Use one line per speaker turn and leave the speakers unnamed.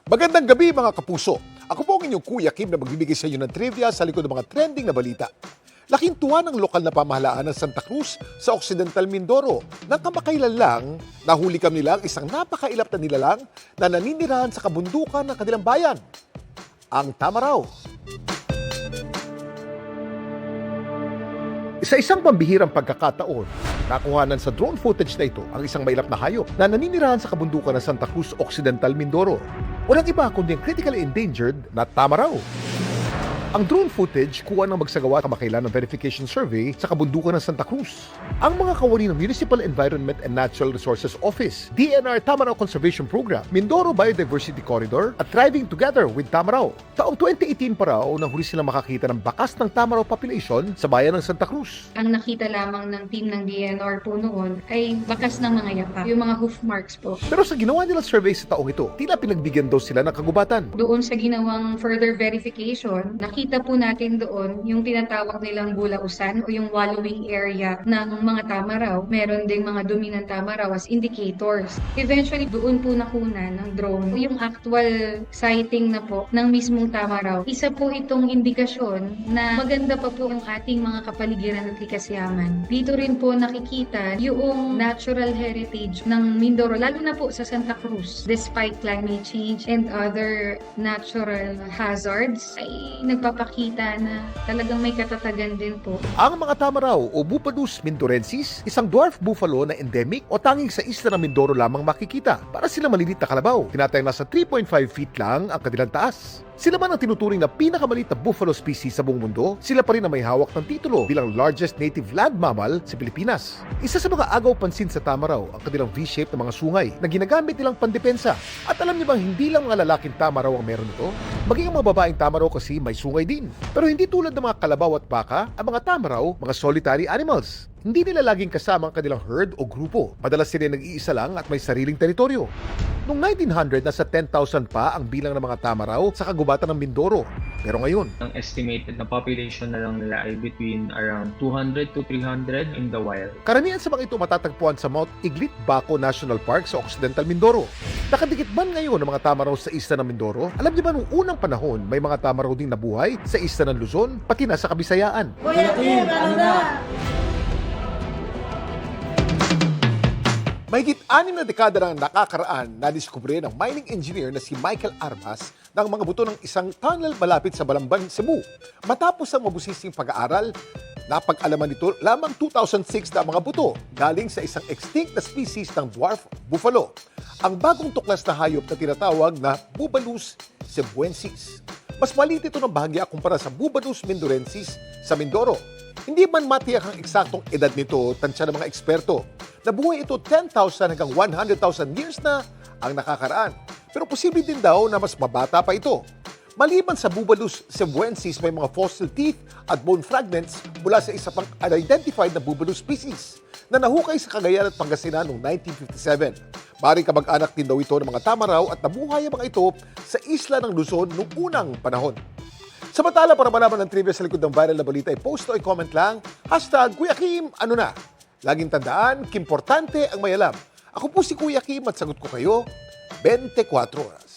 Magandang gabi mga kapuso. Ako po ang inyong Kuya Kim na magbibigay sa inyo ng trivia sa likod ng mga trending na balita. Laking tuwa ng lokal na pamahalaan ng Santa Cruz sa Occidental Mindoro nang kamakailan lang nahuli kami nila ang isang napakailap na nilalang na naninirahan sa kabundukan ng kanilang bayan. Ang tama raw. Isa-isang pambihirang pagkakataon, nakuhanan sa drone footage na ito ang isang mailap na hayop na naninirahan sa kabundukan ng Santa Cruz Occidental Mindoro. Walang iba kundi ang critically endangered na tama raw. Ang drone footage kuha ng magsagawa kamakailan ng verification survey sa kabundukan ng Santa Cruz. Ang mga kawani ng Municipal Environment and Natural Resources Office, DNR Tamarao Conservation Program, Mindoro Biodiversity Corridor at Thriving Together with Tamarao. Taong 2018 pa raw nang huli silang makakita ng bakas ng Tamarao population sa bayan ng Santa Cruz.
Ang nakita lamang ng team ng DNR po noon ay bakas ng mga yapa, yung mga hoof marks po.
Pero sa ginawa nilang survey sa taong ito, tila pinagbigyan daw sila ng kagubatan.
Doon sa ginawang further verification, nakita po natin doon yung tinatawag nilang bulausan o yung wallowing area ng mga tamaraw. Meron ding mga dumi ng tamaraw as indicators. Eventually, doon po nakuna ng drone yung actual sighting na po ng mismong tamaraw. Isa po itong indikasyon na maganda pa po ang ating mga kapaligiran at likas yaman. Dito rin po nakikita yung natural heritage ng Mindoro, lalo na po sa Santa Cruz. Despite climate change and other natural hazards, ay nagpapakita na talagang may katatagan din po.
Ang mga tamaraw o Bupalus mindorensis, isang dwarf buffalo na endemic o tanging sa isla ng Mindoro lamang makikita. Para sila malilit na kalabaw, tinatayang nasa 3.5 feet lang ang kanilang taas. Sila man ang tinuturing na pinakamaliit na buffalo species sa buong mundo, sila pa rin ang may hawak ng titulo bilang largest native land mammal sa Pilipinas. Isa sa mga agaw pansin sa tamaraw ang kanilang V-shape na mga sungay na ginagamit nilang pandepensa. At alam niyo bang hindi lang mga lalaking tamaraw ang meron ito? Maging ang mga babaeng tamaraw kasi may sungay din. Pero hindi tulad ng mga kalabaw at baka, ang mga tamaraw, mga solitary animals. Hindi nila laging kasama ang kanilang herd o grupo. Madalas sila nag-iisa lang at may sariling teritoryo. Noong 1900, nasa 10,000 pa ang bilang ng mga tamaraw sa kagubatan ng Mindoro. Pero ngayon,
ang estimated na population na lang nila ay between around 200 to 300 in the wild.
karamihan sa mga ito matatagpuan sa Mount Iglit Baco National Park sa Occidental Mindoro. Nakadikit man ngayon ang mga tamaraw sa isla ng Mindoro? Alam niyo ba nung unang panahon may mga tamaraw ding nabuhay sa isla ng Luzon, pati na sa Kabisayaan?
Kuya Kim, ano na?
Mahigit 6 na dekada nang nakakaraan na diskubre ng mining engineer na si Michael Armas ng mga buto ng isang tunnel malapit sa Balamban, Cebu. Matapos ang mabusising pag-aaral, napag-alaman nito lamang 2006 na mga buto galing sa isang extinct na species ng dwarf buffalo. Ang bagong tuklas na hayop na tinatawag na Bubalus cebuensis. Mas maliit ito ng bahagya kumpara sa Bubalus mindorensis sa Mindoro. Hindi man matiyak ang eksaktong edad nito, tansya ng mga eksperto. Nabuhay ito 10,000 hanggang 100,000 years na ang nakakaraan. Pero posible din daw na mas mabata pa ito. Maliban sa Bubalus cebuensis, may mga fossil teeth at bone fragments mula sa isa pang unidentified na Bubalus species na nahukay sa Cagayan at Pangasinan noong 1957. Maring kamag-anak din daw ito ng mga tamaraw at nabuhay ang mga ito sa isla ng Luzon noong unang panahon. Samantala, para malaman ng trivia sa likod ng viral na balita, i-post o i-comment lang, #Kuya Kim, ano na? Laging tandaan, kimportante ang may alam. Ako po si Kuya Kim at sagot ko kayo, 24 oras.